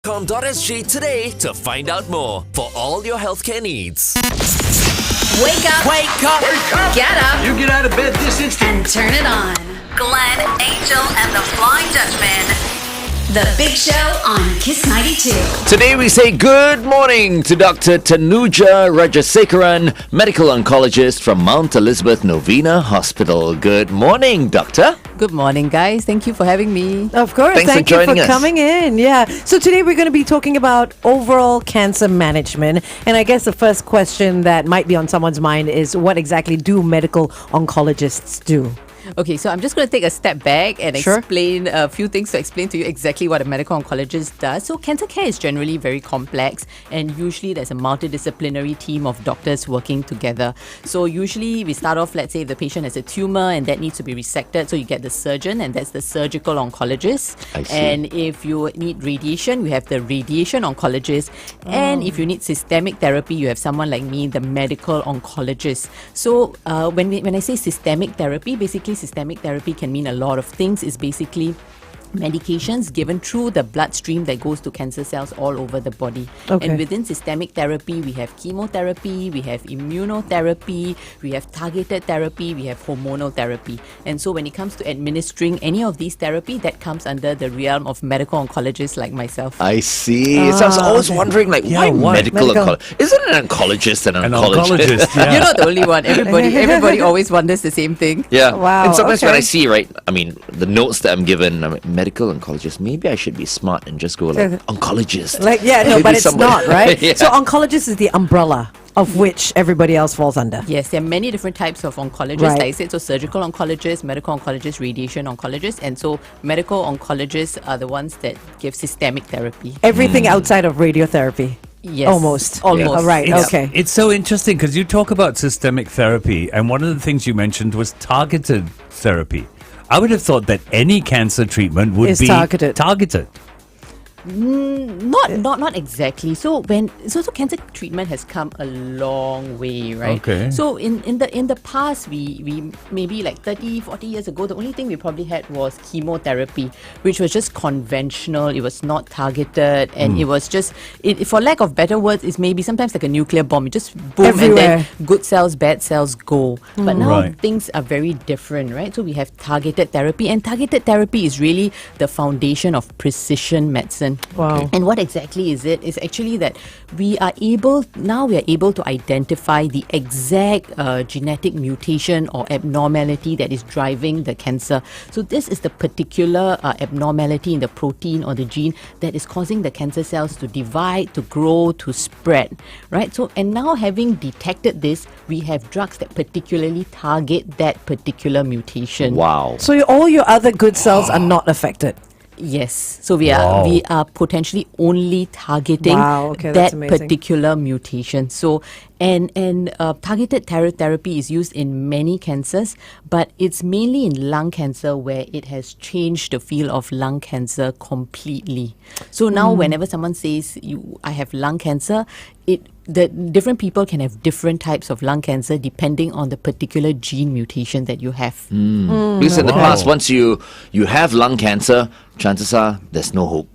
com.sg today to find out more for all your healthcare needs. Wake up. Wake up! Wake up! Get up. You get out of bed this instant. And turn it on. Glenn, Angel, and the Flying Dutchman. The Big Show on Kiss 92. Today we say good morning to Dr Tanujaa Rajasekaran, medical oncologist from Mount Elizabeth Novena Hospital. Good morning, doctor. Good morning, guys. Thank you for having me. Of course. Thanks Thank for you joining for us. coming in. Yeah. So today we're going to be talking about overall cancer management. And I guess the first question that might be on someone's mind is, what exactly do medical oncologists do? Okay, so I'm just going to take a step back and Sure. explain a few things to explain to you exactly what a medical oncologist does. So cancer care is generally very complex, and usually there's a multidisciplinary team of doctors working together. So usually we start off, let's say the patient has a tumor and that needs to be resected, so you get the surgeon, and that's the surgical oncologist. I see. And if you need radiation, we have the radiation oncologist. And if you need systemic therapy, you have someone like me, the medical oncologist. So when I say systemic therapy, basically systemic therapy can mean a lot of things. It's basically medications given through the bloodstream that goes to cancer cells all over the body. Okay. And within systemic therapy, we have chemotherapy, we have immunotherapy, we have targeted therapy, we have hormonal therapy. And so when it comes to administering any of these therapy, that comes under the realm of medical oncologists like myself. I see. So I was always wondering, why medical Medical. oncologist? Isn't an oncologist an An oncologist? oncologist, yeah. You're not the only one. Everybody always wonders the same thing. Yeah. Wow, And sometimes when okay. I see, the notes that I'm given, I'm like, medical oncologist, maybe I should be smart and just go like, oncologist. But Maybe it's somebody- not, right? Yeah. So oncologist is the umbrella of which everybody else falls under. Yes, there are many different types of oncologists, Right. like I said. So surgical oncologists, medical oncologists, radiation oncologists. And so medical oncologists are the ones that give systemic therapy. Everything outside of radiotherapy. Yes. Almost. Almost. All right. It's, Okay. It's so interesting because you talk about systemic therapy, and one of the things you mentioned was targeted therapy. I would have thought that any cancer treatment would Is be targeted. Not exactly. So cancer treatment has come a long way, right? Okay. So in the past, we maybe like 30, 40 years ago, the only thing we probably had was chemotherapy, which was just conventional. It was not targeted, and it was just, for lack of better words, it's maybe sometimes like a nuclear bomb. It just boom, Everywhere. and then good cells, bad cells go. But now Right. things are very different, right? So we have targeted therapy, and targeted therapy is really the foundation of precision medicine. Wow. And what exactly is it? It's actually that we are able to identify the exact genetic mutation or abnormality that is driving the cancer. So this is the particular abnormality in the protein or the gene that is causing the cancer cells to divide, to grow, to spread, right? So, and now having detected this, we have drugs that particularly target that particular mutation. Wow. So all your other good cells are not affected. Yes, so we are potentially only targeting Wow, okay, that's that amazing. particular mutation. So and targeted therapy is used in many cancers, but it's mainly in lung cancer where it has changed the field of lung cancer completely. So now whenever someone says I have lung cancer, the different people can have different types of lung cancer depending on the particular gene mutation that you have. Because in the past, once you have lung cancer, chances are there's no hope.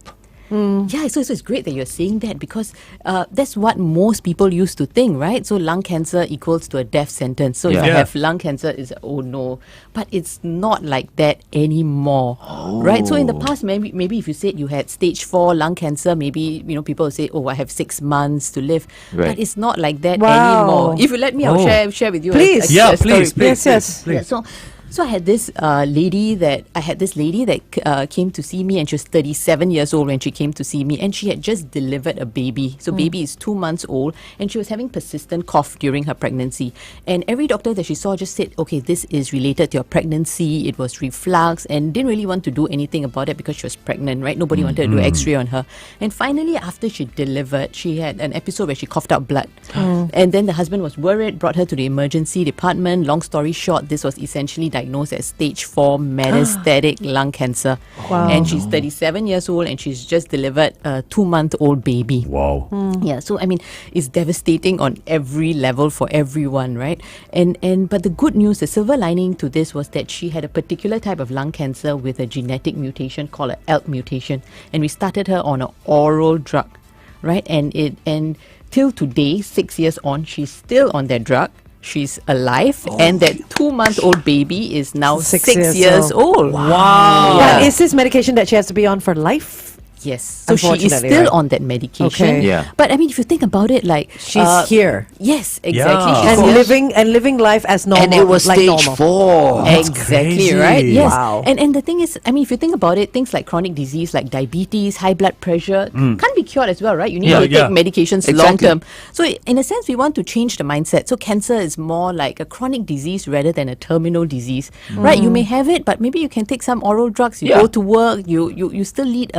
Yeah, so it's great that you're saying that, because that's what most people used to think, right? So lung cancer equals to a death sentence. So if I Yeah. have lung cancer, it's oh no. But it's not like that anymore, right? So in the past, maybe if you said you had stage 4 lung cancer, maybe people will say, oh, I have 6 months to live. Right. But it's not like that Wow. anymore. If you let me, I'll share with you. Please. Yeah, a story. please. Yes. Yeah, so I had this lady that came to see me, and she was 37 years old when she came to see me, and she had just delivered a baby. So baby is 2 months old, and she was having persistent cough during her pregnancy. And every doctor that she saw just said, okay, this is related to your pregnancy. It was reflux, and didn't really want to do anything about it because she was pregnant, right? Nobody wanted to do X-ray on her. And finally, after she delivered, she had an episode where she coughed out blood. And then the husband was worried, brought her to the emergency department. Long story short, this was essentially diagnosed as stage 4 metastatic lung cancer. Wow. And she's 37 years old and she's just delivered a 2-month-old baby. Wow. Yeah, so I mean, it's devastating on every level for everyone, right? But the good news, the silver lining to this was that she had a particular type of lung cancer with a genetic mutation called an ALK mutation, and we started her on an oral drug, right? And till today, 6 years on, she's still on that drug. She's alive, and that 2-month-old baby is now 6 years old. Wow. But is this medication that she has to be on for life? Yes. So she is Unfortunately, still right? on that medication. Okay. Yeah. But I mean, if you think about it, like She's here. Yes, exactly. Yeah. She's And here. living life as normal. And it was like stage normal. 4. Exactly, crazy. right? Yes. Wow. And the thing is, I mean, if you think about it, things like chronic disease like diabetes, high blood pressure can't be cured as well, right? You need to take medications long Exactly. term. So in a sense, we want to change the mindset. So cancer is more like a chronic disease rather than a terminal disease, right? You may have it, but maybe you can take some oral drugs. You Yeah. go to work. You still lead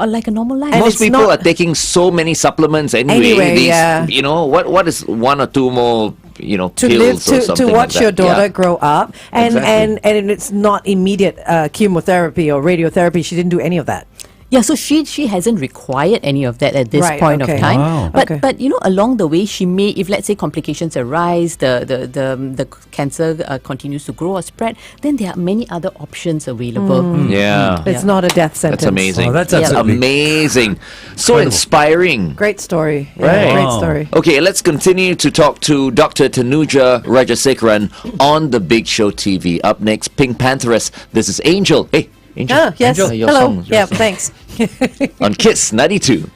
like a normal life. And Most it's people not- are taking so many supplements anyway. Anyway, These, yeah. You know, what is one or two more, To pills live or something to watch like your that? daughter Yeah. grow up, and it's not immediate chemotherapy or radiotherapy. She didn't do any of that. Yeah, so she hasn't required any of that at this Right, point okay. of time. Wow. But you know, along the way, she may, if let's say complications arise, the cancer continues to grow or spread, then there are many other options available. Yeah. It's not a death sentence. That's amazing. Oh, that's Yeah. absolutely amazing. So incredible. inspiring. Great story. Yeah, Right. Great Wow. story. Okay, let's continue to talk to Dr. Tanujaa Rajasekaran on the Big Show TV. Up next, Pink Pantheress. This is Angel. Hey, Angel. Ah, yes. Angel, your Hello. song, your Yeah, song. thanks. On Kiss 92.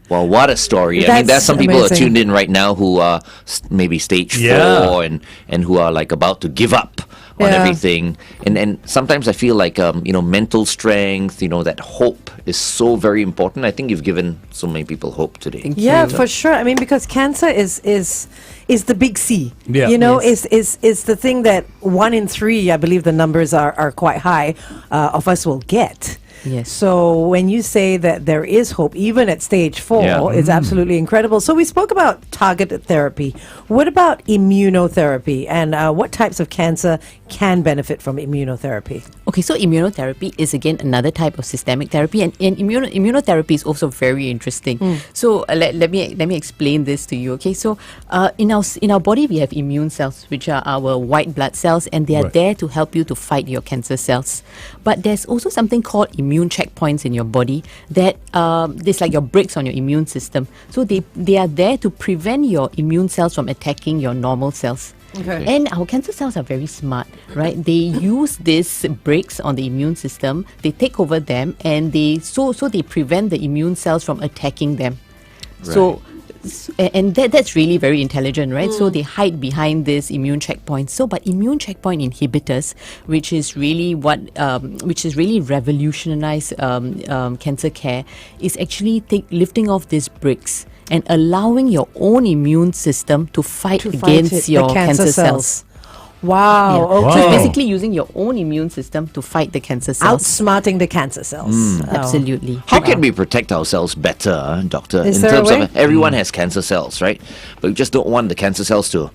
Well, what a story. I mean, That's there's some people amazing. are tuned in right now who are maybe stage 4 Yeah. and who are like about to give up on Yeah. everything. And sometimes I feel like, mental strength, that hope is so very important. I think you've given so many people hope today. Yeah, for sure. I mean, because cancer is the big C. Yeah. You know, Yes. is the thing that 1 in 3, I believe the numbers are quite high, of us will get. Yes. So when you say that there is hope, even at stage 4, Yeah. it's absolutely incredible. So we spoke about targeted therapy. What about immunotherapy, and what types of cancer can benefit from immunotherapy? Okay, so immunotherapy is again another type of systemic therapy, and immunotherapy is also very interesting. So let me explain this to you. Okay, so in our body we have immune cells, which are our white blood cells, and they are Right. there to help you to fight your cancer cells. But there's also something called immune checkpoints in your body that it's like your brakes on your immune system. So they are there to prevent your immune cells from attacking your normal cells. Okay. And our cancer cells are very smart, right? They use these brakes on the immune system. They take over them, and they prevent the immune cells from attacking them. So, and that's really very intelligent, right? So they hide behind this immune checkpoint. So, but immune checkpoint inhibitors, which is really revolutionized cancer care, is actually lifting off these bricks and allowing your own immune system to fight against the your cancer cells. Wow. Yeah. Okay. So it's Wow. basically using your own immune system to fight the cancer cells. Outsmarting the cancer cells. Oh. Absolutely. How can we protect ourselves better, doctor? Is in there a terms way? of everyone has cancer cells, right? But we just don't want the cancer cells to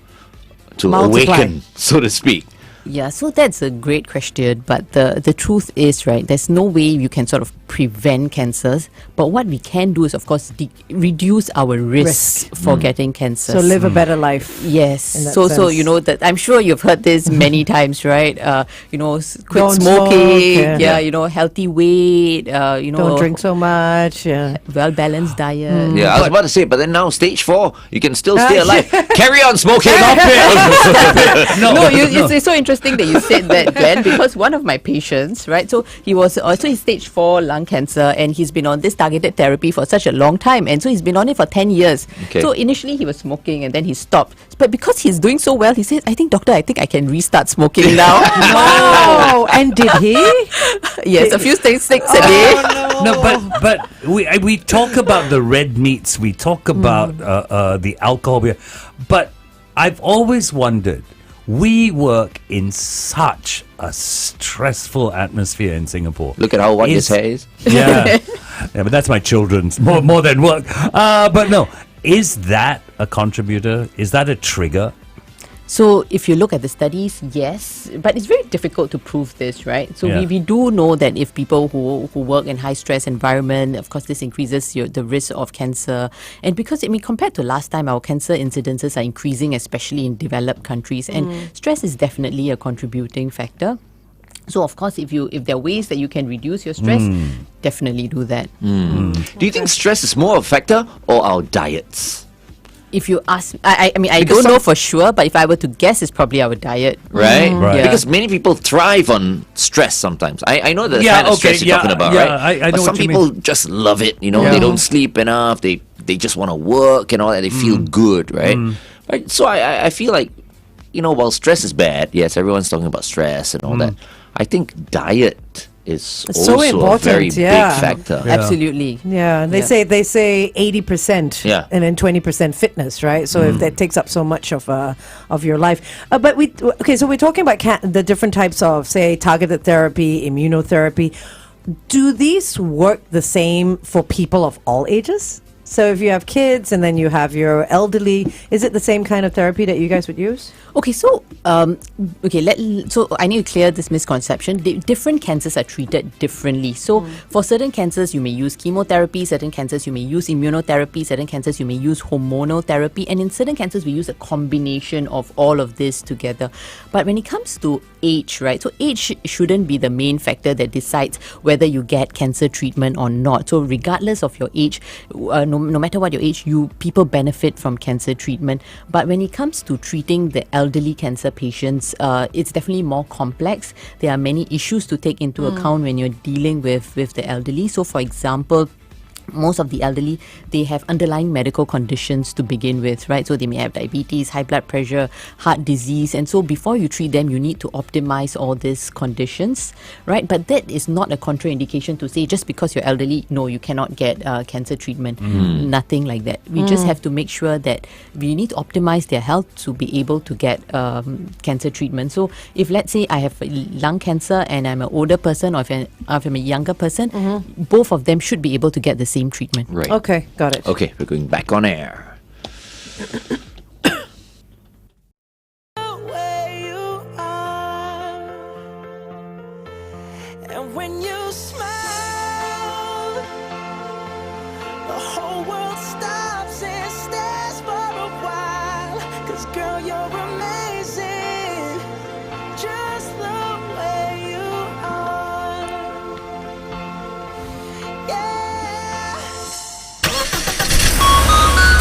Multiply. awaken, so to speak. Yeah, so that's a great question, but the truth is, right, there's no way you can sort of prevent cancers, but what we can do is, of course, reduce our risk for getting cancer. So live a better life. Yes. in that So sense. you know that I'm sure you've heard this many times, right? Quit Don't smoking. smoke, yeah. Healthy weight. Don't drink so much. Yeah. well balanced diet. Yeah, I was about to say, but then now stage 4, you can still stay alive. Carry on smoking. No, it's so interesting that you said that, Glenn, because one of my patients, right, so he's stage 4 lung cancer, and he's been on this targeted therapy for such a long time, and so he's been on it for 10 years. Okay. So initially he was smoking, and then he stopped. But because he's doing so well, he said, Doctor, I think I can restart smoking now. Wow. And did he? Yes, a few sticks a day. No, but we talk about the red meats, we talk about the alcohol, but I've always wondered. We work in such a stressful atmosphere in Singapore. Look at how white his hair is. Yeah, but that's my children's more than work. But no, is that a contributor? Is that a trigger? So if you look at the studies, yes, but it's very difficult to prove this, right? So Yeah. we do know that if people who work in high stress environment, of course, this increases the risk of cancer. And because, compared to last time, our cancer incidences are increasing, especially in developed countries. And stress is definitely a contributing factor. So of course, if there are ways that you can reduce your stress, definitely do that. Do you think stress is more of a factor or our diets? If you ask, I Because don't know for sure, but if I were to guess, it's probably our diet. Right? Right. Yeah. Because many people thrive on stress sometimes. I know the Yeah, kind of okay, stress you're yeah, talking about, yeah, right? I know but what some you people just love it, They don't sleep enough, they just want to work and all that, they feel good, right? Right? So I feel like, while stress is bad, yes, everyone's talking about stress and all that, I think diet is It's so also a important, very yeah. big factor. Absolutely. Yeah, they say 80%, Yeah. and then 20% fitness, right? So if that takes up so much of your life, but so we're talking about the different types of, say, targeted therapy, immunotherapy. Do these work the same for people of all ages? So if you have kids and then you have your elderly, is it the same kind of therapy that you guys would use? Okay, so so I need to clear this misconception. Different cancers are treated differently. So for certain cancers, you may use chemotherapy. Certain cancers, you may use immunotherapy. Certain cancers, you may use hormonal therapy. And in certain cancers, we use a combination of all of this together. But when it comes to age, right? So age shouldn't be the main factor that decides whether you get cancer treatment or not. So regardless of your age, no matter what your age, people benefit from cancer treatment. But when it comes to treating the elderly cancer patients, it's definitely more complex. There are many issues to take into account when you're dealing with the elderly. So for example, most of the elderly, they have underlying medical conditions to begin with, right? So they may have diabetes, high blood pressure, heart disease. And so before you treat them, you need to optimize all these conditions, right? But that is not a contraindication to say just because you're elderly, no, you cannot get cancer treatment. Nothing like that. We just have to make sure that we need to optimize their health to be able to get cancer treatment. So if let's say I have lung cancer and I'm an older person, or if I'm a younger person, both of them should be able to get the same treatment. Right. Okay, got it. Okay, we're going back on air. And when you smile, the whole world stops and stares for a while. 'Cause girl, you're amazing, just the way you are. Yeah.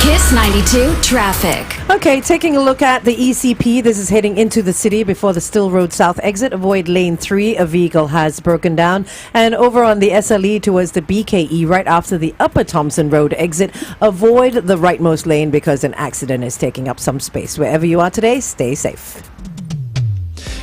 Kiss 92 Traffic. Okay, taking a look at the ECP. This is heading into the city before the Still Road South exit. Avoid lane 3. A vehicle has broken down. And over on the SLE towards the BKE, right after the Upper Thompson Road exit, avoid the rightmost lane because an accident is taking up some space. Wherever you are today, stay safe.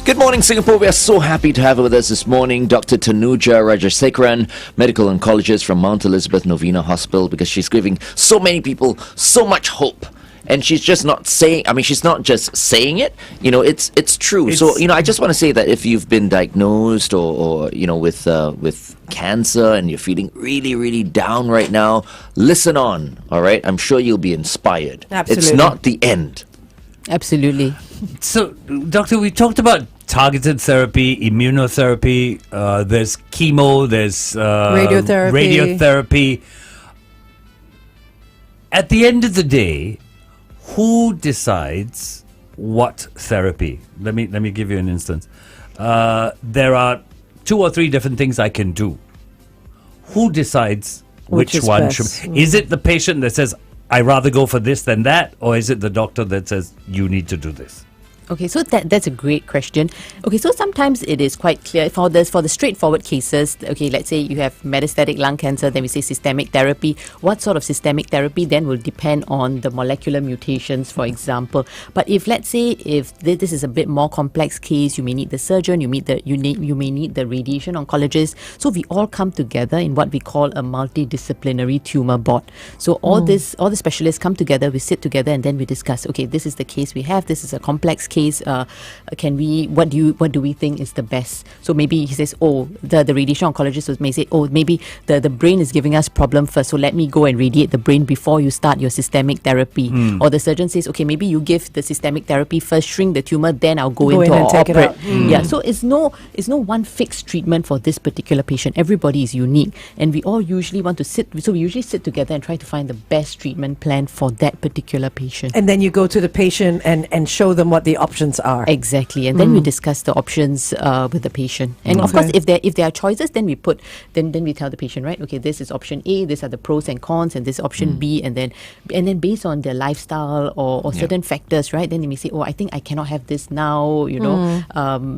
Good morning, Singapore. We are so happy to have with us this morning Dr. Tanujaa Rajasekaran, medical oncologist from Mount Elizabeth Novena Hospital, because she's giving so many people so much hope. And she's just not saying, she's not just saying it, it's true. So, I just want to say that if you've been diagnosed or with cancer and you're feeling really, really down right now, listen on, all right? I'm sure you'll be inspired. Absolutely. It's not the end. Absolutely. So, Doctor, we talked about targeted therapy, immunotherapy, there's chemo, there's radiotherapy. At the end of the day, who decides what therapy? Let me give you an instance. There are 2 or 3 different things I can do. Who decides Which which is one best? should? Is it the patient that says, "I rather go for this than that," or is it the doctor that says, "You need to do this"? Okay, so that's a great question. Okay, so sometimes it is quite clear for the straightforward cases. Okay, let's say you have metastatic lung cancer, then we say systemic therapy. What sort of systemic therapy then will depend on the molecular mutations, for example. But if let's say if this is a bit more complex case, you may need the surgeon, you may need the radiation oncologist. So we all come together in what we call a multidisciplinary tumor board. So all the specialists come together, we sit together, and then we discuss. Okay, this is the case we have. This is a complex case. case, what do we think is the best? So maybe he says, the radiation oncologist may say, maybe the brain is giving us problem first, so let me go and radiate the brain before you start your systemic therapy. Or the surgeon says, okay, maybe you give the systemic therapy first, shrink the tumor, then I'll go into in and take it operate. out. Yeah, so it's no one fixed treatment for this particular patient. Everybody is unique, and we all usually want to we usually sit together and try to find the best treatment plan for that particular patient. And then you go to the patient and show them what the options are. Exactly, and then we discuss the options with the patient. And of course, if there are choices, then we tell the patient, right? Okay, this is option A. These are the pros and cons, and this is option B. And then based on their lifestyle or certain factors, right? Then they may say, I think I cannot have this now.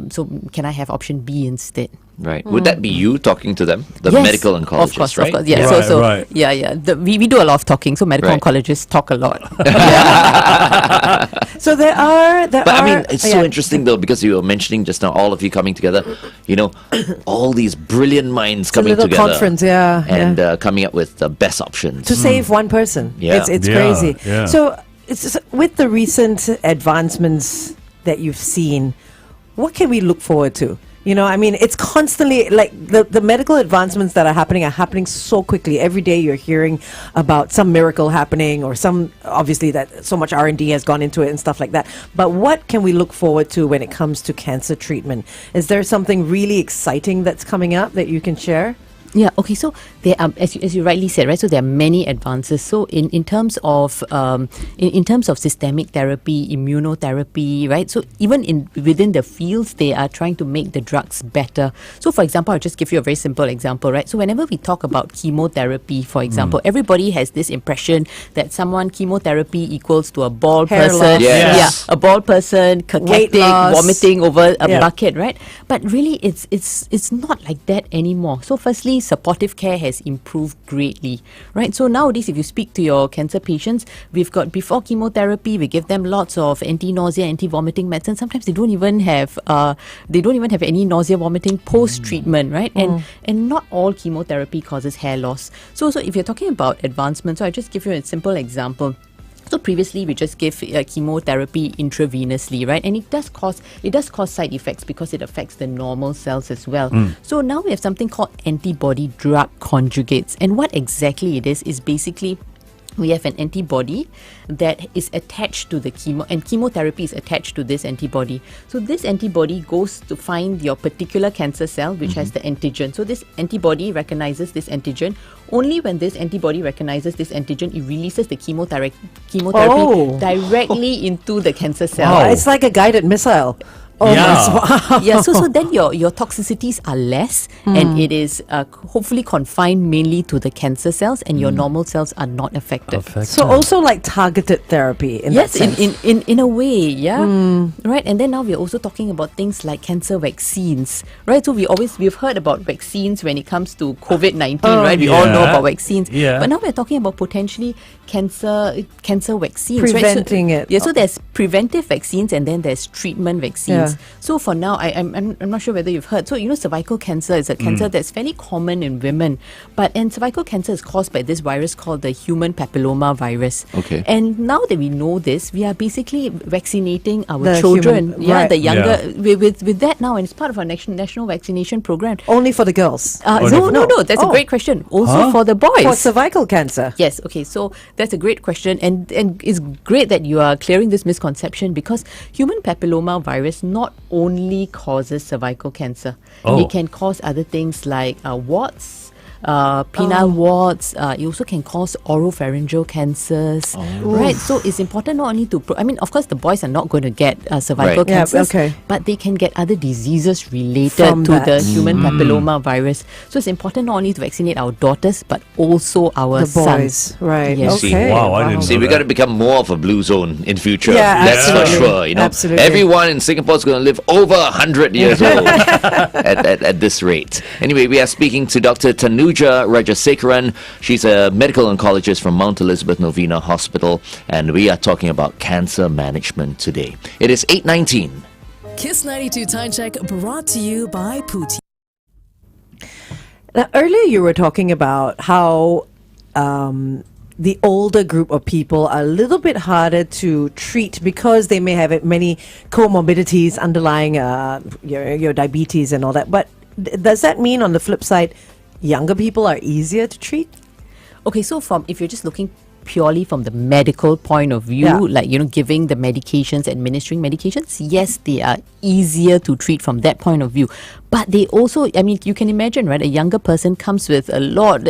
So can I have option B instead? Right. Would that be you talking to them, the medical oncologist, of course, right? Of course, yeah. Right. Yeah. We do a lot of talking, so medical oncologists talk a lot. So there are. But I mean, it's so interesting though, because you were mentioning just now, all of you coming together, all these brilliant minds coming little together. Conference, and coming up with the best options. to save one person. Yeah. It's Yeah, crazy. yeah. So with the recent advancements that you've seen, what can we look forward to? I mean, it's constantly like the medical advancements that are happening so quickly. Every day you're hearing about some miracle happening, or obviously that so much R&D has gone into it and stuff like that. But what can we look forward to when it comes to cancer treatment? Is there something really exciting that's coming up that you can share? Yeah, okay, so there are, as you rightly said, right, so there are many advances. So in terms of in terms of systemic therapy, immunotherapy, right, so even within the fields, they are trying to make the drugs better. So for example, I'll just give you a very simple example, right? So whenever we talk about chemotherapy, for example, everybody has this impression that chemotherapy equals to a bald Hair person. loss. Yes. Yeah, a bald person, Weight cachectic, loss. vomiting over a Yeah. bucket, right? But really, it's not like that anymore. So firstly, supportive care has improved greatly, right? So nowadays, if you speak to your cancer patients, we've got before chemotherapy, we give them lots of anti-nausea, anti-vomiting medicine. Sometimes they don't even have any nausea, vomiting post-treatment, right? And not all chemotherapy causes hair loss. So if you're talking about advancements, so I just give you a simple example. So previously we just give chemotherapy intravenously, right? And it does cause side effects because it affects the normal cells as well. So now we have something called antibody drug conjugates. And what exactly it is basically we have an antibody that is attached to the chemo, and chemotherapy is attached to this antibody. So this antibody goes to find your particular cancer cell, which has the antigen. So this antibody recognizes this antigen. Only when this antibody recognizes this antigen, it releases the chemotherapy directly into the cancer cell. Wow. It's like a guided missile. Yeah. Yeah, so then your toxicities are less, and it is hopefully confined mainly to the cancer cells, and your normal cells are not affected. So also like targeted therapy in Yes, that sense. in a way, yeah, right. And then now we're also talking about things like cancer vaccines, right? So we've heard about vaccines when it comes to COVID-19, right? We all know yeah. about vaccines, Yeah. but now we're talking about potentially cancer vaccines, Preventing right? it. Yeah, so there's preventive vaccines and then there's treatment vaccines. Yeah. So for now, I'm not sure whether you've heard. So cervical cancer is a cancer that's fairly common in women, and cervical cancer is caused by this virus called the human papilloma virus. Okay. And now that we know this, we are basically vaccinating our The children. human- right. The younger with that now, and it's part of our national vaccination program. Only for the girls. No, that's a great question. Also for the boys. For cervical cancer. Yes, okay, so that's a great question, and it's great that you are clearing this misconception, because human papilloma virus not only causes cervical cancer, it can cause other things like warts, penile warts. It also can cause oropharyngeal cancers, right? So it's important not only to of course the boys are not going to get cervical Right. Yeah, cancers, okay. but they can get other diseases related From to that. the human papilloma virus. So it's important not only to vaccinate our daughters, but also our The sons. boys. Right. Yes. See, Okay. wow, I didn't See, know we that. got to become more of a blue zone in future. Yeah, That's for absolutely. sure. Absolutely. Everyone in Singapore is going to live over 100 years old at this rate. Anyway, we are speaking to Dr. Tanujaa Rajasekaran. She's a medical oncologist from Mount Elizabeth Novena Hospital, and we are talking about cancer management today. It is 8:19. Kiss 92 Time Check brought to you by Pootie. Now, earlier you were talking about how the older group of people are a little bit harder to treat because they may have many comorbidities underlying your diabetes and all that. But does that mean on the flip side, younger people are easier to treat? Okay, so if you're just looking purely from the medical point of view, like, giving the medications, administering medications, yes, they are easier to treat from that point of view. But they also, you can imagine, right, a younger person comes with a lot.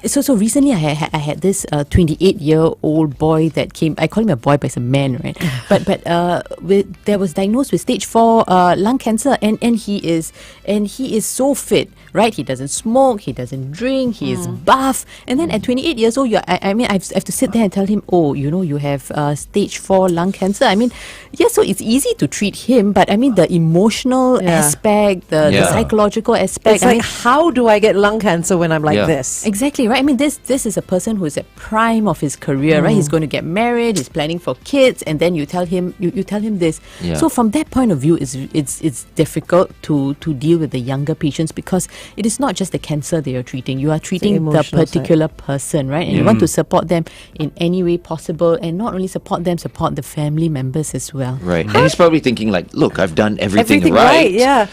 So recently I had this 28-year-old boy that came. I call him a boy, but it's a man, right? but there was diagnosed with stage 4 lung cancer, and he is so fit, right? He doesn't smoke, he doesn't drink, he is buff, and then at 28 years old, I have to sit there and tell him, you have stage 4 lung cancer. So it's easy to treat him, but the emotional aspect, the psychological aspect. It's like, how do I get lung cancer when I'm like this? Exactly, right? This is a person who is at prime of his career, right? He's going to get married, he's planning for kids, and then you tell him this. Yeah. So from that point of view, it's difficult to deal with the younger patients, because it is not just the cancer they are treating. You are treating the particular person, right? And you want to support them in any way possible, and not only support them, support the family members as well. Right. And he's probably thinking like, look, I've done everything right. Yeah.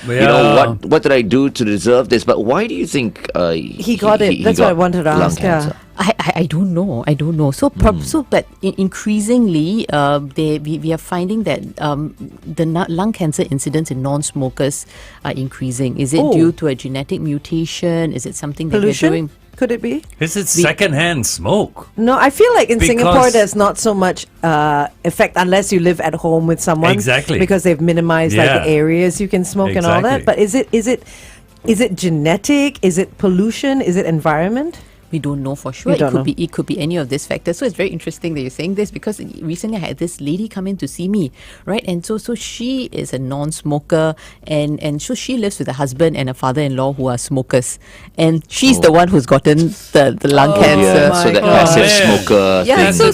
What did I do to deserve this? But why do you think he got it? That's what I wanted to ask. Yeah. I don't know. But increasingly, we are finding that the lung cancer incidence in non-smokers are increasing. Is it due to a genetic mutation? Is it something that pollution? we're doing? Could it be? Is it secondhand smoke? No, I feel like in Singapore there's not so much effect unless you live at home with someone. Exactly. Because they've minimized like the areas you can smoke and all that. But is it genetic? Is it pollution? Is it environment? We don't know for sure. It could be any of these factors. So it's very interesting that you're saying this, because recently I had this lady come in to see me, right? And so she is a non-smoker, and so she lives with a husband and a father-in-law who are smokers, and she's the one who's gotten the lung cancer. Yeah, so that passive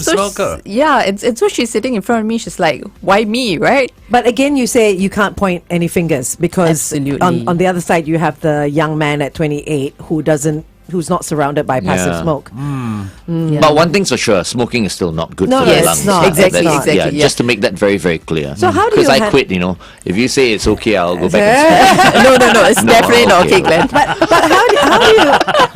smoker thing. And so she's sitting in front of me. She's like, "Why me?" Right? But again, you say you can't point any fingers, because on the other side you have the young man at 28 who's not surrounded by passive smoke. But one thing's for sure, smoking is still not good for the lungs. Not. Exactly. Just to make that very, very clear. So how do you... Because I quit, If you say it's okay, I'll go back and smoke. No, it's definitely not okay, Glenn. But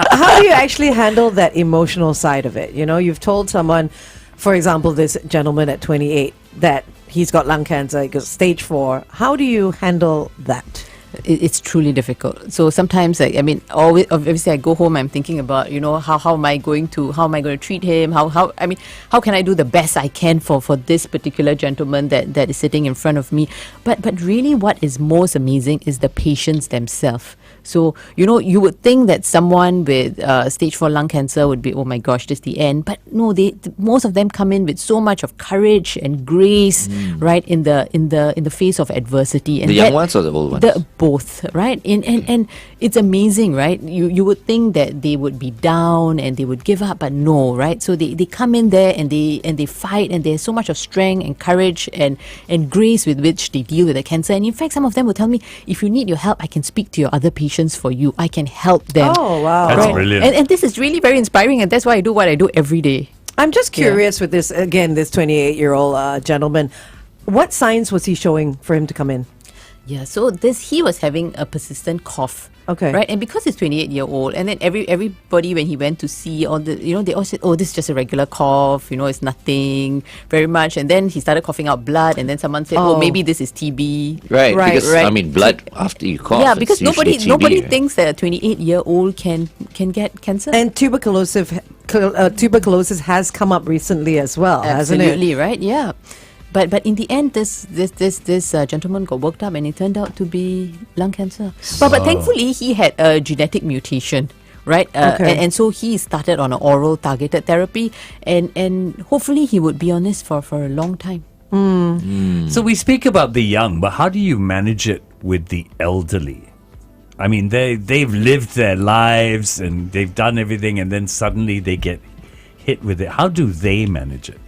how do you actually handle that emotional side of it? You've told someone, for example, this gentleman at 28, that he's got lung cancer, he got stage 4. How do you handle that? It's truly difficult. So sometimes, always, obviously, I go home. I'm thinking about, how am I going to treat him? How can I do the best I can for this particular gentleman that is sitting in front of me? But really, what is most amazing is the patients themselves. So you would think that someone with stage 4 lung cancer would be, oh my gosh, this is the end. But no, most of them come in with so much of courage and grace, right, in the face of adversity. And the young ones or the old ones? Both, right? And it's amazing, right? You would think that they would be down and they would give up, but no, right? So they come in there and they fight, and there's so much of strength and courage and grace with which they deal with the cancer. And in fact, some of them will tell me, if you need your help, I can speak to your other patients for you. I can help them. Oh, wow. That's brilliant. And this is really very inspiring, and that's why I do what I do every day. I'm just curious with this 28-year-old gentleman. What signs was he showing for him to come in? Yeah, so he was having a persistent cough. Okay. Right, and because he's 28-year-old, and then everybody when he went to see all the, they all said, oh, this is just a regular cough, it's nothing very much. And then he started coughing out blood, and then someone said, oh, maybe this is TB. Right. Because blood after you cough. Yeah, because nobody TB, thinks that a 28-year-old can get cancer. And tuberculosis has come up recently as well, hasn't it? Absolutely, right? Yeah. But in the end, this gentleman got worked up, and it turned out to be lung cancer. But thankfully, he had a genetic mutation, right? And so he started on an oral targeted therapy, and hopefully he would be on this for a long time. So we speak about the young, but how do you manage it with the elderly? They've lived their lives and they've done everything, and then suddenly they get hit with it. How do they manage it?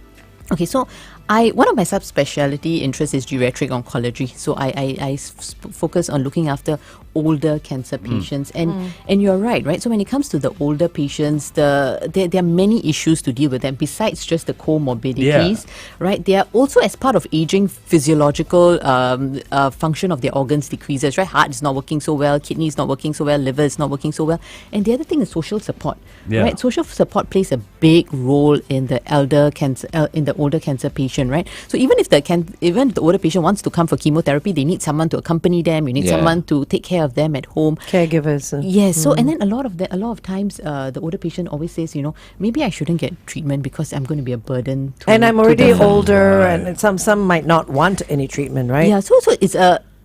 Okay, so One of my subspecialty interests is geriatric oncology. So I focus on looking after older cancer patients, and you're right? So when it comes to the older patients, there are many issues to deal with them besides just the comorbidities, right? They are also, as part of aging, physiological function of their organs decreases, right? Heart is not working so well, kidney is not working so well, liver is not working so well, and the other thing is social support, right? Social support plays a big role in the older cancer patient, right? So even if the older patient wants to come for chemotherapy, they need someone to accompany them. You need someone to take care of them at home. Caregivers. Yes. So and then a lot of times, the older patient always says, maybe I shouldn't get treatment because I'm going to be a burden. And I'm already older, and some might not want any treatment, right? Yeah. So it's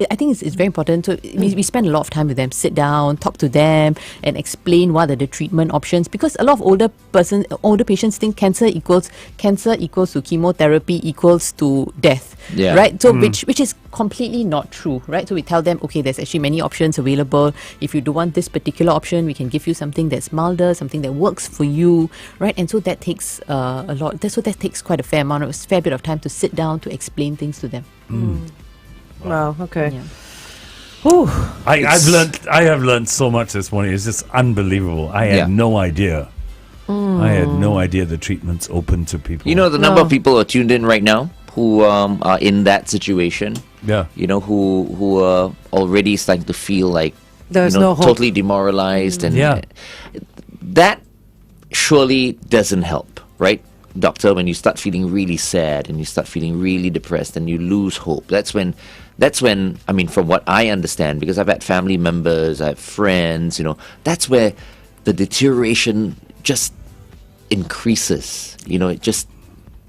I think it's very important. So we spend a lot of time with them, sit down, talk to them, and explain what are the treatment options. Because a lot of older patients think cancer equals to chemotherapy equals to death, right? So which is completely not true, right? So we tell them, okay, there's actually many options available. If you do want this particular option, we can give you something that's milder, something that works for you, right? And so that takes a lot. So that takes quite a fair bit of time to sit down to explain things to them. Wow. Okay. Yeah. I have learned so much this morning. It's just unbelievable. I had no idea. I had no idea the treatment's open to people. The number of people who are tuned in right now who are in that situation. Yeah. Who are already starting to feel like there's no hope, totally demoralized, and that surely doesn't help, right? Doctor, when you start feeling really sad and you start feeling really depressed and you lose hope, that's when, I mean, from what I understand, because I've had family members, I have friends, that's where the deterioration just increases, it just...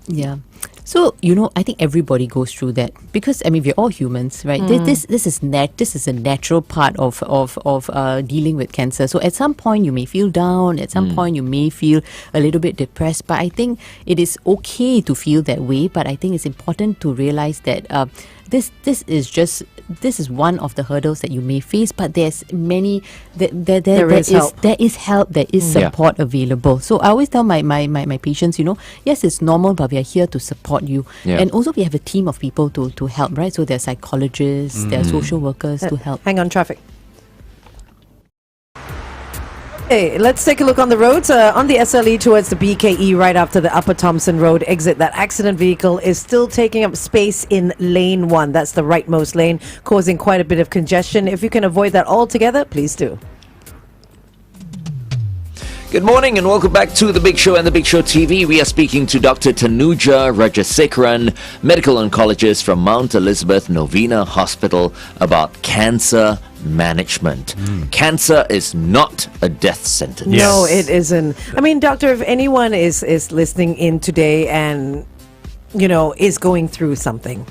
Yeah. So, I think everybody goes through that because, I mean, we're all humans, right? This is a natural part of dealing with cancer. So at some point you may feel down, at some point you may feel a little bit depressed, but I think it is okay to feel that way. But I think it's important to realize that this is one of the hurdles that you may face, but there's many there is help, there is support available. So I always tell my patients, yes, it's normal, but we are here to support you. And also we have a team of people to help, right? So there are psychologists, there are social workers to help. Hang on, traffic. Hey, let's take a look on the roads. On the SLE towards the BKE, right after the Upper Thompson Road exit, that accident vehicle is still taking up space in lane 1. That's the rightmost lane, causing quite a bit of congestion. If you can avoid that altogether, please do. Good morning and welcome back to The Big Show and The Big Show TV. We are speaking to Dr. Tanujaa Rajasekaran, medical oncologist from Mount Elizabeth Novena Hospital, about cancer management. Cancer is not a death sentence. No, it isn't. I mean, doctor, if anyone is listening in today and, is going through something,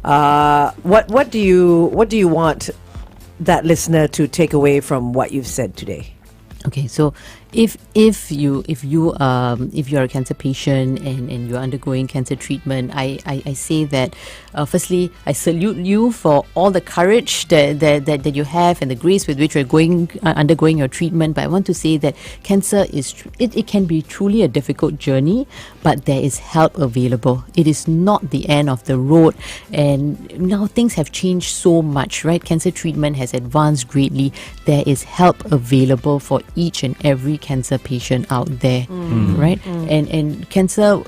what do you want that listener to take away from what you've said today? Okay, so if you're a cancer patient and you're undergoing cancer treatment, I say that firstly, I salute you for all the courage that you have and the grace with which you're undergoing your treatment. But I want to say that cancer it can be truly a difficult journey, but there is help available. It is not the end of the road, and now things have changed so much, right? Cancer treatment has advanced greatly. There is help available for each and every cancer patient out there, right? And cancer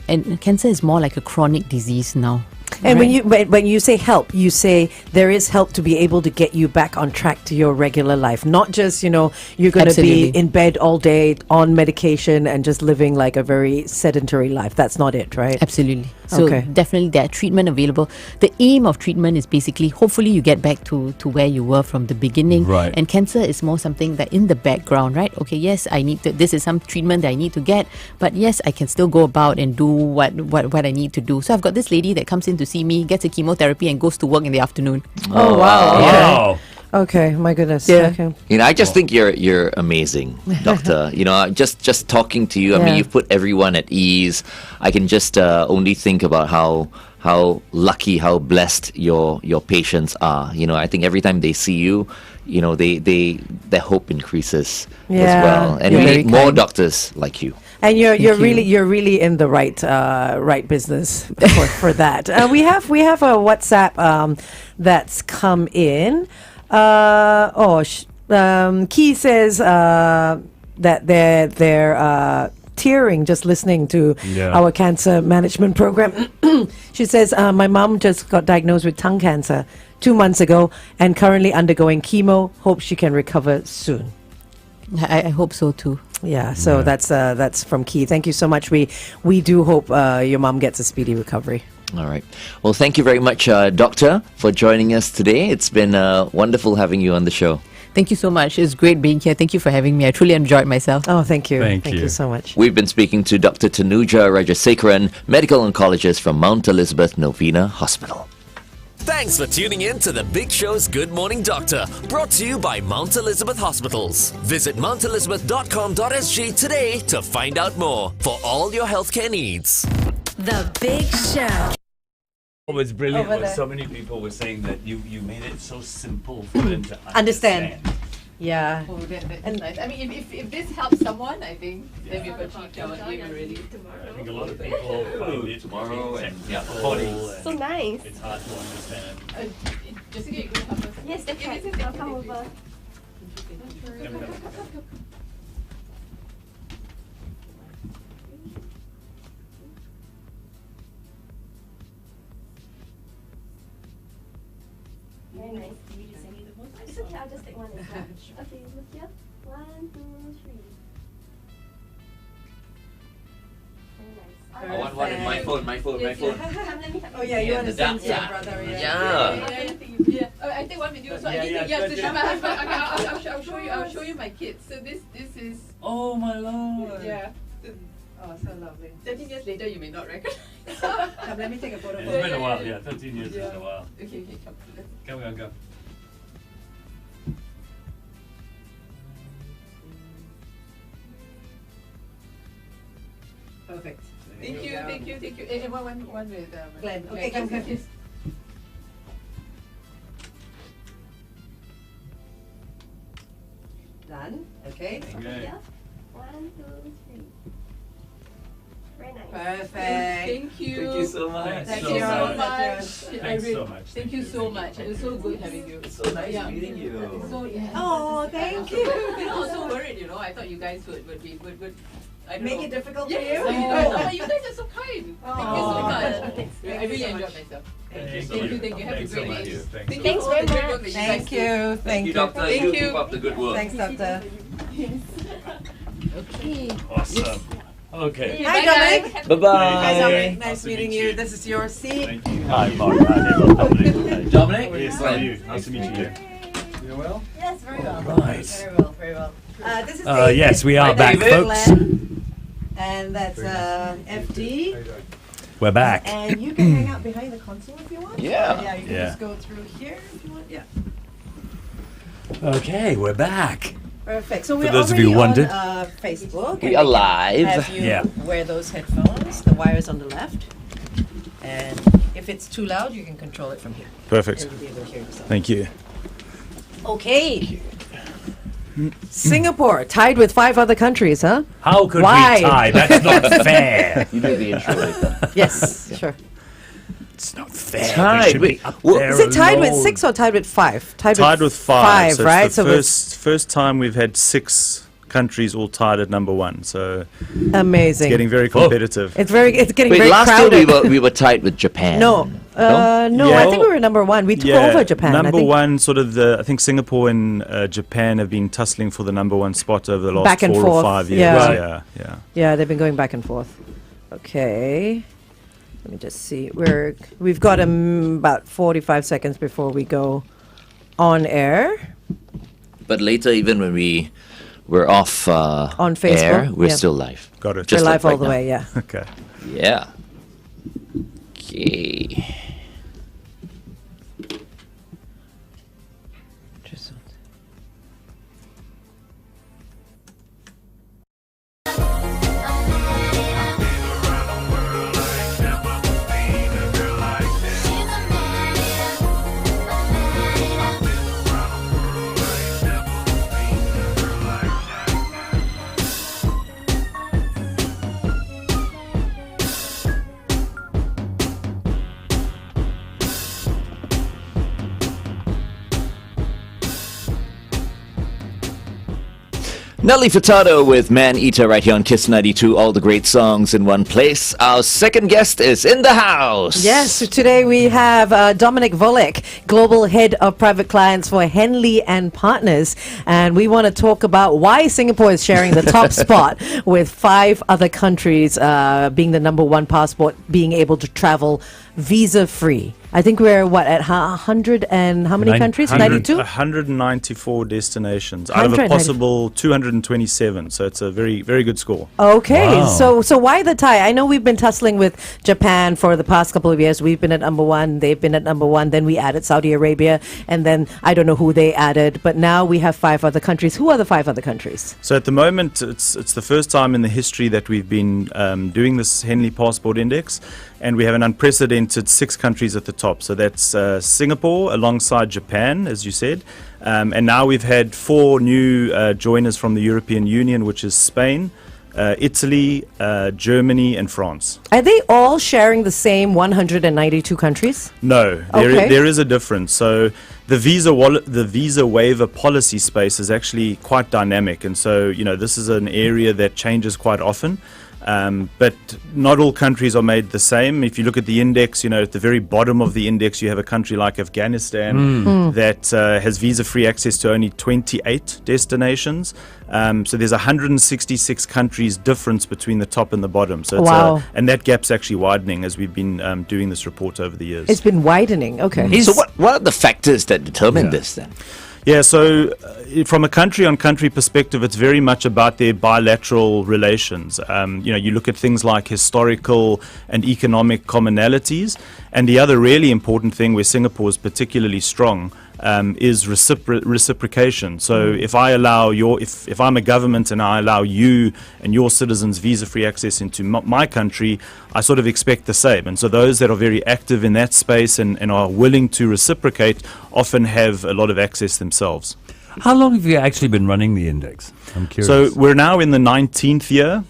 is more like a chronic disease now. And when you say help, you say there is help to be able to get you back on track to your regular life. Not just, you're going to be in bed all day on medication and just living like a very sedentary life. That's not it, right? Absolutely. So definitely there are treatment available. The aim of treatment is basically, hopefully you get back to where you were from the beginning. Right. And cancer is more something that in the background, right? Okay, yes, this is some treatment that I need to get, but yes, I can still go about and do what I need to do. So I've got this lady that comes in to see me, gets a chemotherapy and goes to work in the afternoon. Oh, wow. Wow. Okay, my goodness. Yeah. Okay. I just think you're amazing, doctor. Just talking to you, I mean, you've put everyone at ease. I can just only think about how lucky, how blessed your patients are. I think every time they see you, their hope increases as well. And we need more doctors like you. And you're you. really in the right business for that. We have a WhatsApp that's come in. Key says that they're tearing just listening to our cancer management program. She says, my mom just got diagnosed with tongue cancer 2 months ago and currently undergoing chemo. Hope she can recover soon. I hope so too. Yeah, so that's from Key. Thank you so much. We do hope your mom gets a speedy recovery. All right. Well, thank you very much, Doctor, for joining us today. It's been wonderful having you on the show. Thank you so much. It's great being here. Thank you for having me. I truly enjoyed myself. Oh, thank you. Thank you. you so much. We've been speaking to Dr. Tanujaa Rajasekaran, medical oncologist from Mount Elizabeth Novena Hospital. Thanks for tuning in to The Big Show's Good Morning Doctor, brought to you by Mount Elizabeth Hospitals. Visit mountelizabeth.com.sg today to find out more for all your healthcare needs. The Big Show. What was brilliant Over was there. so many people were saying that you made it so simple for them to Understand. Yeah. Oh, that's nice. I mean, if this helps someone, I think then we've achieved our aim already. I think a lot of people find it tomorrow and So nice. it's hard to understand. Jessica, you going to help us? Yes, that's right. I'll come over. Very nice. It's okay, I'll just take one as well. Okay, look here. 1, 2, 3. Very nice. I want one in my phone. Come, let me have Oh yeah, you want to Yeah, send yeah. your brother? Yeah. I take one video, so I need to to show my husband. Okay, I'll show you my kids. So this is Oh my lord. yeah. Oh, so lovely. 13 years later, you may not recognize. Come, let me take a photo. It's been a while, yeah. 13 years has been a while. Okay, come. Go. Perfect. Thank you. And one with Glenn. Glenn. Okay, come. Kiss. Done. Okay. Okay. Here. 1, 2, 3. Very nice. Perfect. Thank you. Thank you so much. Thanks Thank so you so much. much. Thanks so much. Thank you so much. It was so good having you. It's so nice Yeah. meeting you. So yeah. Oh, thank you. I was so worried, I thought you guys would I don't Make know. it difficult for Yes, you? oh, you guys are so kind. Thank you so much. Thanks. I really enjoyed myself. Thank Thank you. you. Have a Thanks so great much. day. Thanks Thank so you Thanks for all the very great work much. that you guys Thank do. you. Thank you. Doctor. Thank You you. keep up the good work. Thanks, Doctor. Okay. Awesome. Okay. Hi, Bye, Dominic. guys. Bye-bye. Hi, Dominic. Nice Nice to meeting meet you. you. This is your seat. Thank you. Hi, Mark. Hi, Dominic. Dominic? Yes, how are you? Nice to meet you. Yes, very well. Right. Very well, very well. This is David. Yes, we are Hi, back, David. folks. Glenn. And that's FD. We're back. And you can hang out behind the console if you want. Yeah. Yeah, you can Yeah. just go through here if you want. Yeah. Okay, we're back. Perfect. So we're those of already you who wondered. on Facebook. We and are can live. Have you Yeah. wear those headphones. The wire's on the left. And if it's too loud, you can control it from here. Perfect. And you'll be able to hear yourself. Thank you. Okay. Singapore, tied with 5 other countries, huh? How could Why? we tie? That's not fair. You do the intro later. Yes, sure. It's not fair. Tied We should be with- up well, there Is it tied with alone. 6 or tied with 5? Tied with 5. So right? it's the So it's first time we've had 6 countries all tied at number 1. So amazing. it's getting very competitive. It's getting Wait, very last crowded. year we were tied with Japan. No, no. Yeah. I think we were number 1. We took over Japan. I Number think. 1, sort of I think Singapore and Japan have been tussling for the number 1 spot over the last Back and 4 forth, or 5 years. yeah. Yeah, yeah. Yeah, they've been going back and forth. Okay. Let me just see. We've got about 45 seconds before we go on air. But later, even when we're off On Facebook, air, we're yeah. still live. Got it. Just We're like live all right the now. way, yeah. Okay. Yeah. Okay. Nelly Furtado with Man Eater right here on Kiss 92. All the great songs in one place. Our second guest is in the house. Yes, so today we have Dominic Volek, Global Head of Private Clients for Henley and Partners. And we want to talk about why Singapore is sharing the top spot with 5 other countries being the number 1 passport, being able to travel visa-free. I think we're, at 100 and how many countries? 92? 194 destinations out of a possible 227. So it's a very, very good score. Okay, Wow. so why the tie? I know we've been tussling with Japan for the past couple of years. We've been at number 1, they've been at number 1, then we added Saudi Arabia, and then I don't know who they added, but now we have 5 other countries. Who are the 5 other countries? So at the moment, it's the first time in the history that we've been doing this Henley Passport Index, and we have an unprecedented 6 countries at the top. So that's Singapore alongside Japan, as you said. And now we've had 4 new joiners from the European Union, which is Spain, Italy, Germany, and France. Are they all sharing the same 192 countries? No, there is a difference. So the visa waiver policy space is actually quite dynamic, and so this is an area that changes quite often. But not all countries are made the same. If you look at the index, at the very bottom of the index, you have a country like Afghanistan that has visa-free access to only 28 destinations. So there's 166 countries difference between the top and the bottom. So it's and that gap's actually widening as we've been doing this report over the years. It's been widening. Okay. So what are the factors that determine this then? Yeah, so from a country-on-country perspective, it's very much about their bilateral relations. You look at things like historical and economic commonalities, and the other really important thing where Singapore is particularly strong is reciprocation. So if I allow if I'm a government and I allow you and your citizens visa-free access into my country, I sort of expect the same. And so those that are very active in that space and are willing to reciprocate often have a lot of access themselves. How long have you actually been running the index? I'm curious. So we're now in the 19th year,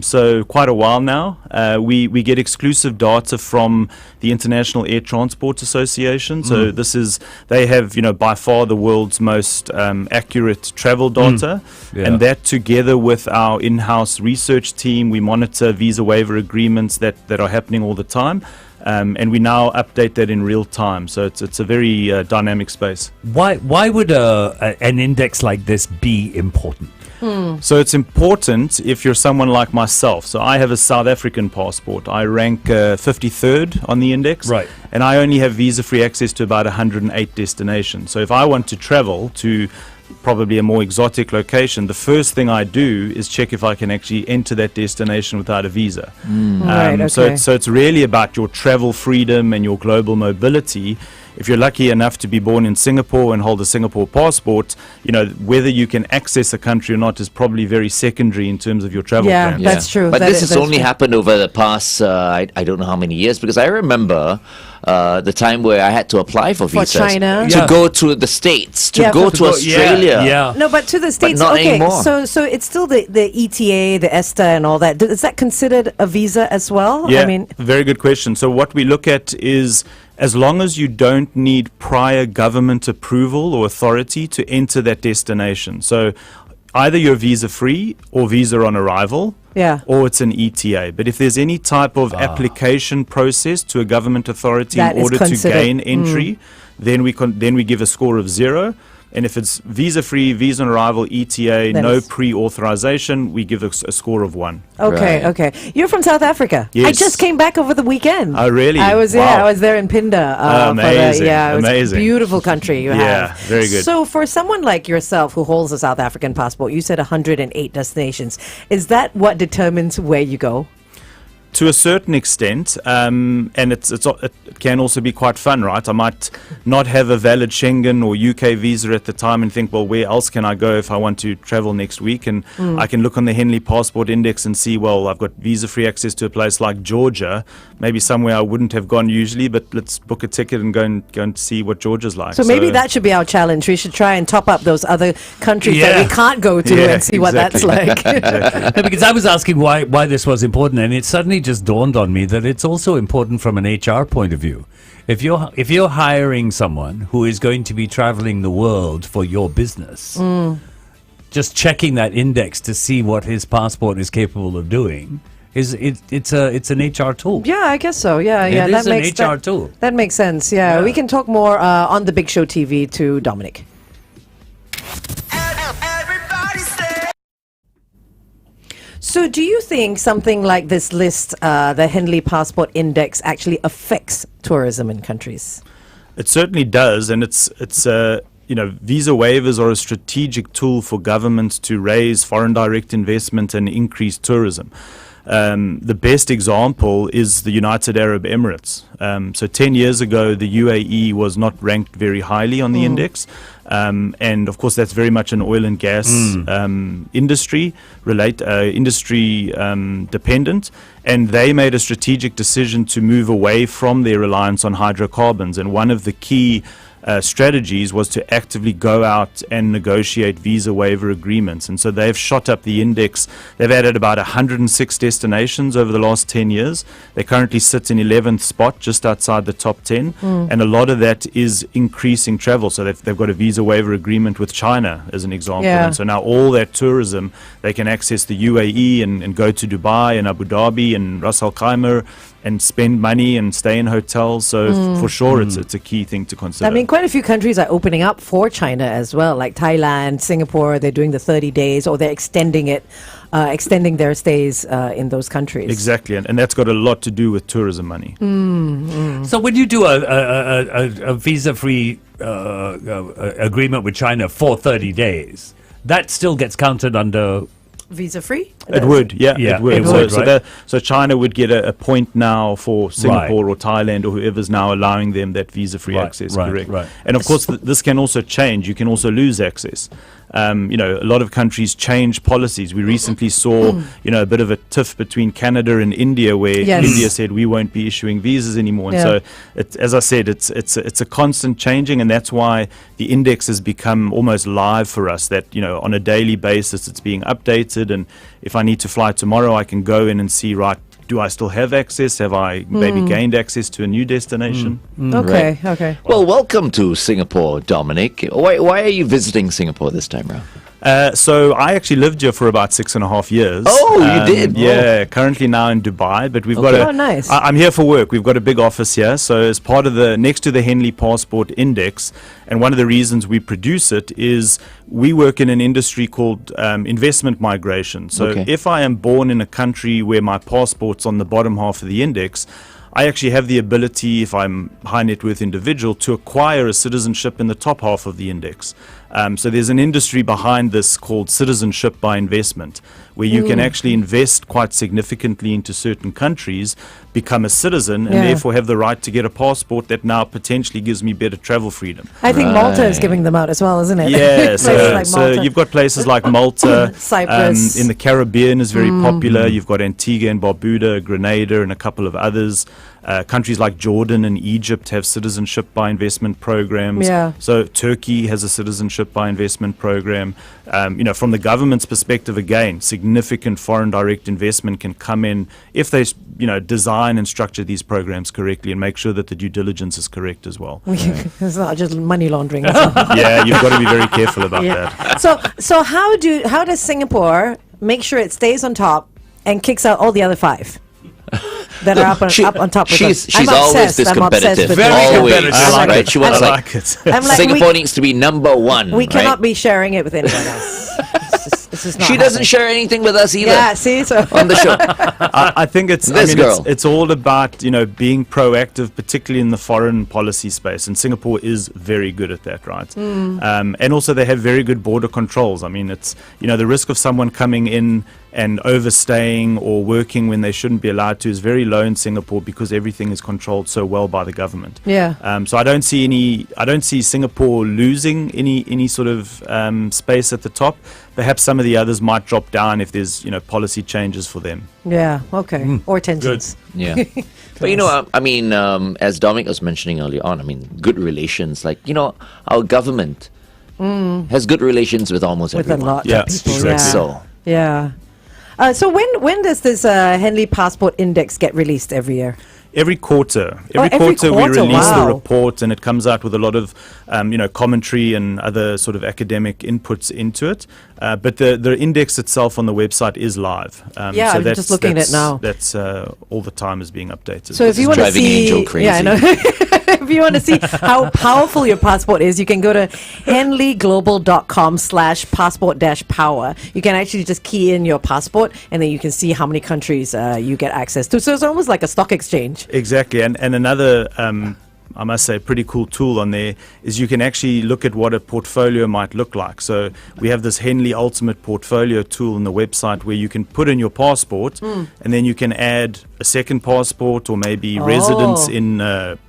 so quite a while now. We get exclusive data from the International Air Transport Association. So they have by far the world's most accurate travel data, and that together with our in-house research team, we monitor visa waiver agreements that are happening all the time. And we now update that in real time, so it's a very dynamic space. Why would an index like this be important? So it's important if you're someone like myself. So I have a South African passport. I rank 53rd on the index, right? And I only have visa-free access to about 108 destinations. So if I want to travel to probably a more exotic location, the first thing I do is check if I can actually enter that destination without a visa. So it's really about your travel freedom and your global mobility. If you're lucky enough to be born in Singapore and hold a Singapore passport, whether you can access a country or not is probably very secondary in terms of your travel plans. That's true. But this has only happened over the past, I don't know how many years, because I remember the time where I had to apply for visas China. to go to the States, to go to Australia. Yeah. No, but to the States, not anymore. So it's still the ETA, the ESTA and all that. Is that considered a visa as well? Yeah, very good question. So what we look at is, as long as you don't need prior government approval or authority to enter that destination. So either you're visa-free or visa on arrival, or it's an ETA. But if there's any type of application process to a government authority that in order to gain entry, then we give a score of 0. And if it's visa-free, visa on arrival, ETA, no pre-authorization, we give a score of 1. Okay. You're from South Africa. Yes. I just came back over the weekend. Oh, really? I was there in Pinda. Amazing. It was Amazing. a beautiful country you have. Yeah, very good. So for someone like yourself who holds a South African passport, you said 108 destinations. Is that what determines where you go? To a certain extent, and it can also be quite fun, right? I might not have a valid Schengen or UK visa at the time and think, well, where else can I go if I want to travel next week? And I can look on the Henley Passport Index and see, well, I've got visa-free access to a place like Georgia, maybe somewhere I wouldn't have gone usually, but let's book a ticket and go and see what Georgia's like. So maybe that should be our challenge. We should try and top up those other countries that we can't go to and see what that's like. No, because I was asking why this was important, and it suddenly just dawned on me that it's also important from an HR point of view. If you're hiring someone who is going to be traveling the world for your business, just checking that index to see what his passport is capable of doing. It's an HR tool. Yeah, I guess so. Yeah, yeah. It is an HR tool. That makes sense. Yeah, we can talk more on the Big Show TV to Dominic. So, do you think something like this list, the Henley Passport Index, actually affects tourism in countries? It certainly does, and it's visa waivers are a strategic tool for governments to raise foreign direct investment and increase tourism. The best example is the United Arab Emirates. So 10 years ago, the UAE was not ranked very highly on the index. And of course, that's very much an oil and gas industry dependent. And they made a strategic decision to move away from their reliance on hydrocarbons. And one of the key strategies was to actively go out and negotiate visa waiver agreements. And so they've shot up the index. They've added about 106 destinations over the last 10 years. They currently sit in 11th spot, just outside the top 10. And a lot of that is increasing travel. So they've got a visa waiver agreement with China, as an example. Yeah. And so now all that tourism, they can access the UAE and go to Dubai and Abu Dhabi and Ras Al Khaimah and spend money and stay in hotels. So for sure, it's a key thing to consider. I mean, quite a few countries are opening up for China as well, like Thailand, Singapore. They're doing the 30 days, or they're extending it, extending their stays in those countries. Exactly, and that's got a lot to do with tourism money. So when you do a visa-free agreement with China for 30 days, that still gets counted under... Visa free? It would, yeah, Yeah, it would. it would, right? So China would get a point now for Singapore or Thailand or whoever's now allowing them that visa-free access, correct? Right. And of course, this can also change. You can also lose access. A lot of countries change policies. We recently saw, a bit of a tiff between Canada and India, where India said we won't be issuing visas anymore. And so, as I said, it's a constant changing, and that's why the index has become almost live for us. That on a daily basis, it's being updated, and if I need to fly tomorrow, I can go in and see, right, do I still have access? Have I maybe gained access to a new destination? Okay, okay. Well, welcome to Singapore, Dominic. Why are you visiting Singapore this time around? So I actually lived here for about 6.5 years. Oh, you did? Yeah, currently now in Dubai, but we've got Oh, nice. I'm here for work. We've got a big office here. So as part of next to the Henley Passport Index, and one of the reasons we produce it is we work in an industry called investment migration. So if I am born in a country where my passport's on the bottom half of the index, I actually have the ability, if I'm a high net worth individual, to acquire a citizenship in the top half of the index. So there's an industry behind this called citizenship by investment, where you can actually invest quite significantly into certain countries, become a citizen, and therefore have the right to get a passport that now potentially gives me better travel freedom. I think Malta is giving them out as well, isn't it? Yeah, Places like so Malta. you've got places like Malta, Cyprus. in the Caribbean is very popular. You've got Antigua and Barbuda, Grenada, and a couple of others. Countries like Jordan and Egypt have citizenship by investment programs. Yeah. So Turkey has a citizenship by investment program. From the government's perspective, again, significant foreign direct investment can come in if they, design and structure these programs correctly and make sure that the due diligence is correct as well. It's not just money laundering. Yeah, you've got to be very careful about that. So how does Singapore make sure it stays on top and kicks out all the other five that are up on top with us? She's always this competitive. Very Always, competitive. I like right? She wants I like it. I'm like, Singapore needs to be number one. we cannot right? be sharing it with anyone else. It's just not She doesn't happening. share anything with us either Yeah, see, so on the show. I think it's all about being proactive, particularly in the foreign policy space, and Singapore is very good at that, right? And also they have very good border controls. I mean, it's the risk of someone coming in and overstaying or working when they shouldn't be allowed to is very low in Singapore because everything is controlled so well by the government. Yeah. So I don't see Singapore losing any sort of space at the top. Perhaps some of the others might drop down if there's policy changes for them. yeah, okay, or tensions. Yeah. But as Dominic was mentioning earlier on, good relations. Like, our government has good relations with almost With a everyone. lot Yeah, of people. exactly. Yeah. So, Yeah. So when does this Henley Passport Index get released every year? Every quarter. every Quarter we quarter, release wow. the report, and it comes out with a lot of commentary and other sort of academic inputs into it. But the index itself on the website is live. I'm just looking at it now. That's all the time is being updated. So if you want to driving see, Angel crazy. yeah, I know. If you want to see how powerful your passport is, you can go to henleyglobal.com/passport-power. You can actually just key in your passport, and then you can see how many countries you get access to. So it's almost like a stock exchange. Exactly, and another, I must say, pretty cool tool on there is you can actually look at what a portfolio might look like. So we have this Henley Ultimate Portfolio tool on the website where you can put in your passport, and then you can add a second passport or maybe residence in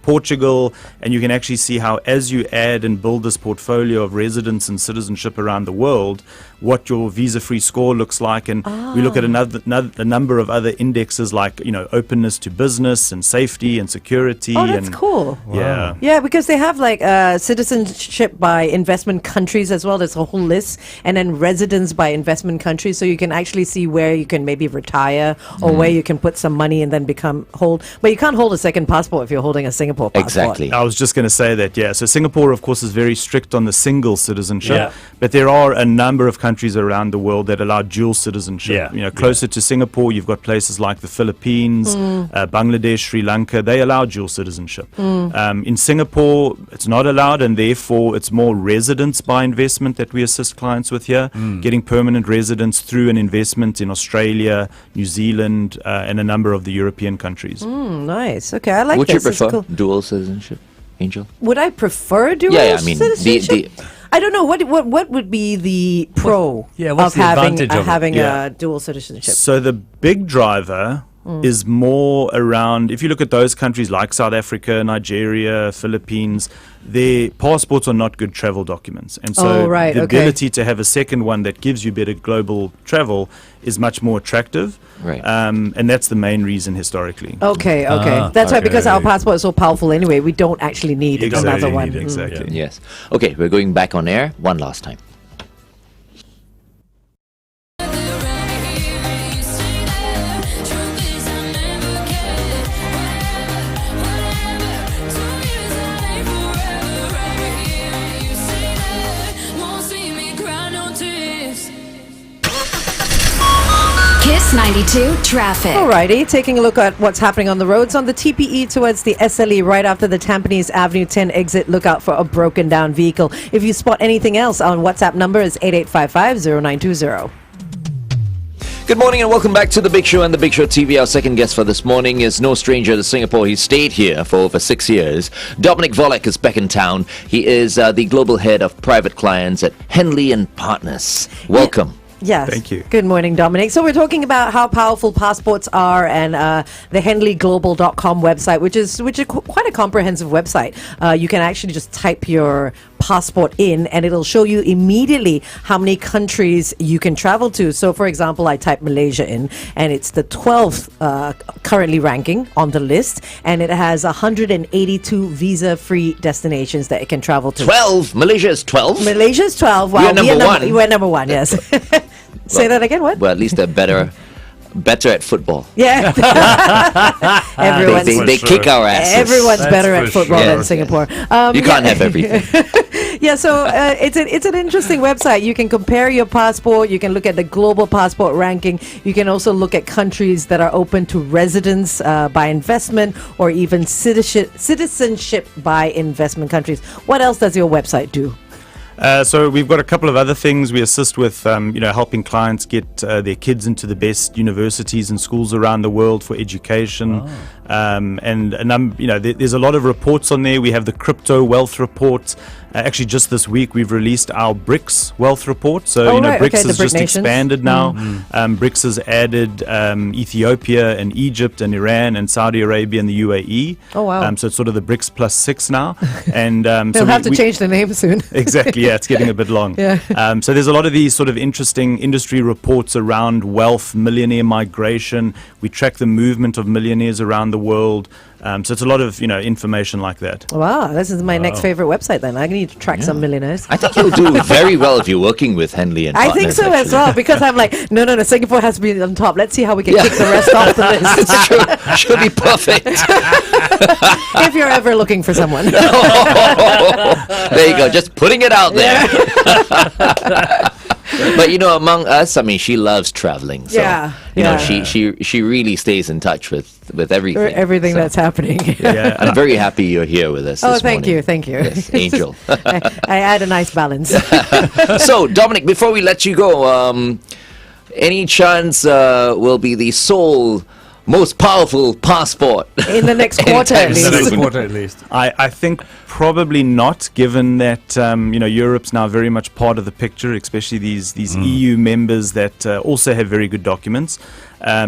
Portugal, and you can actually see how, as you add and build this portfolio of residence and citizenship around the world, what your visa-free score looks like. And we look at a number of other indexes like, openness to business and safety and security. Oh, that's cool. Yeah. Yeah, because they have like citizenship by investment countries as well. There's a whole list, and then residence by investment countries. So you can actually see where you can maybe retire or where you can put some money and then hold. But you can't hold a second passport if you're holding a Singapore passport. Exactly. I was just going to say that, yeah. So Singapore, of course, is very strict on the single citizenship, Yeah. but there are a number of countries around the world that allow dual citizenship. Yeah. Closer to Singapore, you've got places like the Philippines, Bangladesh, Sri Lanka. They allow dual citizenship. In Singapore, it's not allowed, and therefore it's more residence by investment that we assist clients with here, getting permanent residence through an investment in Australia, New Zealand, and a number of the European countries. Nice. Okay, I like Would you this. It's prefer cool. dual citizenship, Angel? Would I prefer dual Yeah, I mean, citizenship? I don't know. What would be the pro what's of the advantage of it? having Yeah. a dual citizenship? So the big driver is more around, if you look at those countries like South Africa, Nigeria, Philippines, their passports are not good travel documents. And so the ability to have a second one that gives you better global travel is much more attractive. Right. And that's the main reason historically. Okay. That's right, because our passport is so powerful anyway, we don't actually need another one. Exactly. Yes. Okay, we're going back on air one last time. Kiss 92 traffic. Alrighty, taking a look at what's happening on the roads. On the TPE towards the SLE, right after the Tampines Avenue 10 exit, look out for a broken down vehicle. If you spot anything else, our WhatsApp number is 8855-0920. Good morning and welcome back to The Big Show and The Big Show TV. Our second guest for this morning is no stranger to Singapore. He stayed here for over 6 years. Dominic Volek is back in town. He is the global head of private clients at Henley & Partners. Welcome. Yes. Thank you. Good morning, Dominic. So we're talking about how powerful passports are, and the henleyglobal.com website, which is quite a comprehensive website. You can actually just type your passport in, and it'll show you immediately how many countries you can travel to. So, for example, I type Malaysia in, and it's the 12th currently ranking on the list, and it has 182 visa-free destinations that it can travel to. 12? Malaysia is 12? Malaysia's 12. Wow, We're number one. We're number one, yes. Say that again, what? Well, at least they're better at football. Yeah. Everyone's They kick our asses. Everyone's That's better for at football sure. than Yes. Singapore. You can't have everything. Yeah, so it's an interesting website. You can compare your passport. You can look at the global passport ranking. You can also look at countries that are open to residence by investment, or even citizenship by investment countries. What else does your website do? So we've got a couple of other things. We assist with, helping clients get their kids into the best universities and schools around the world for education. There's a lot of reports on there. We have the crypto wealth report. Actually, just this week, we've released our BRICS wealth report. So, BRICS has just expanded now. BRICS has added Ethiopia and Egypt and Iran and Saudi Arabia and the UAE. Oh, wow. So it's sort of the BRICS plus 6 now. And They'll have to change the name soon. Exactly, yeah, it's getting a bit long. Yeah. So there's a lot of these sort of interesting industry reports around wealth, millionaire migration. We track the movement of millionaires around the world. So it's a lot of information like that. Wow, this is my next favorite website then. I need to track some millionaires. I think you'll do very well if you're working with Henley and I Partners, think so as actually. well, because I'm like, no, Singapore has to be on top. Let's see how we can kick the rest off the list. It's should be perfect. If you're ever looking for someone. There you go, just putting it out there. But among us, I mean, she loves traveling. So, Yeah, she really stays in touch with everything. Everything So, that's happening. Yeah, I'm very happy you're here with us. Oh, this thank morning. you, thank you. Yes, Angel. I add a nice balance. So, Dominic, before we let you go, any chance will be the sole most powerful passport In the next quarter, anytime at least. The next soon? quarter at least. I think probably not, given that Europe's now very much part of the picture, especially these EU members that also have very good documents,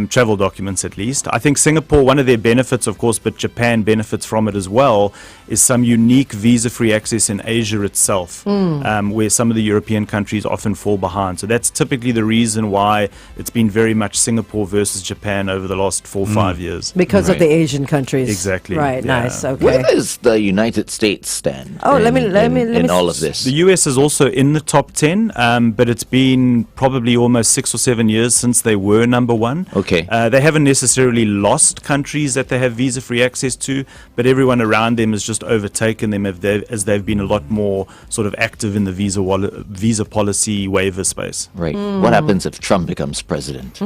travel documents at least. I think Singapore, one of their benefits, of course, but Japan benefits from it as well, is some unique visa-free access in Asia itself, where some of the European countries often fall behind. So that's typically the reason why it's been very much Singapore versus Japan over the last 4 or 5 years. Because of the Asian countries. Exactly, Right, yeah. nice, okay. Where does the United States stand? Oh, let me in all of this. The US is also in the top 10, but it's been probably almost 6 or 7 years since they were number one. Okay. They haven't necessarily lost countries that they have visa-free access to, but everyone around them has just overtaken them as they've been a lot more sort of active in the visa policy waiver space. Right. What happens if Trump becomes president?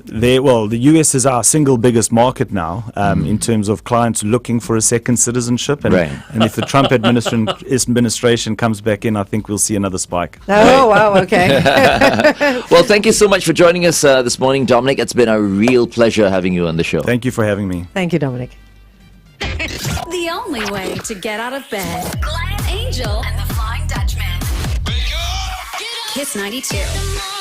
The US is our single biggest market now in terms of clients looking for a second citizenship. And, Right. and if the Trump administration comes back in, I think we'll see another spike. Oh, wow, okay. Well, thank you so much for joining us this morning, Dominic. It's been a real pleasure having you on the show. Thank you for having me. Thank you, Dominic. The only way to get out of bed. Glenn, Angel, and the Flying Dutchman. Kiss 92.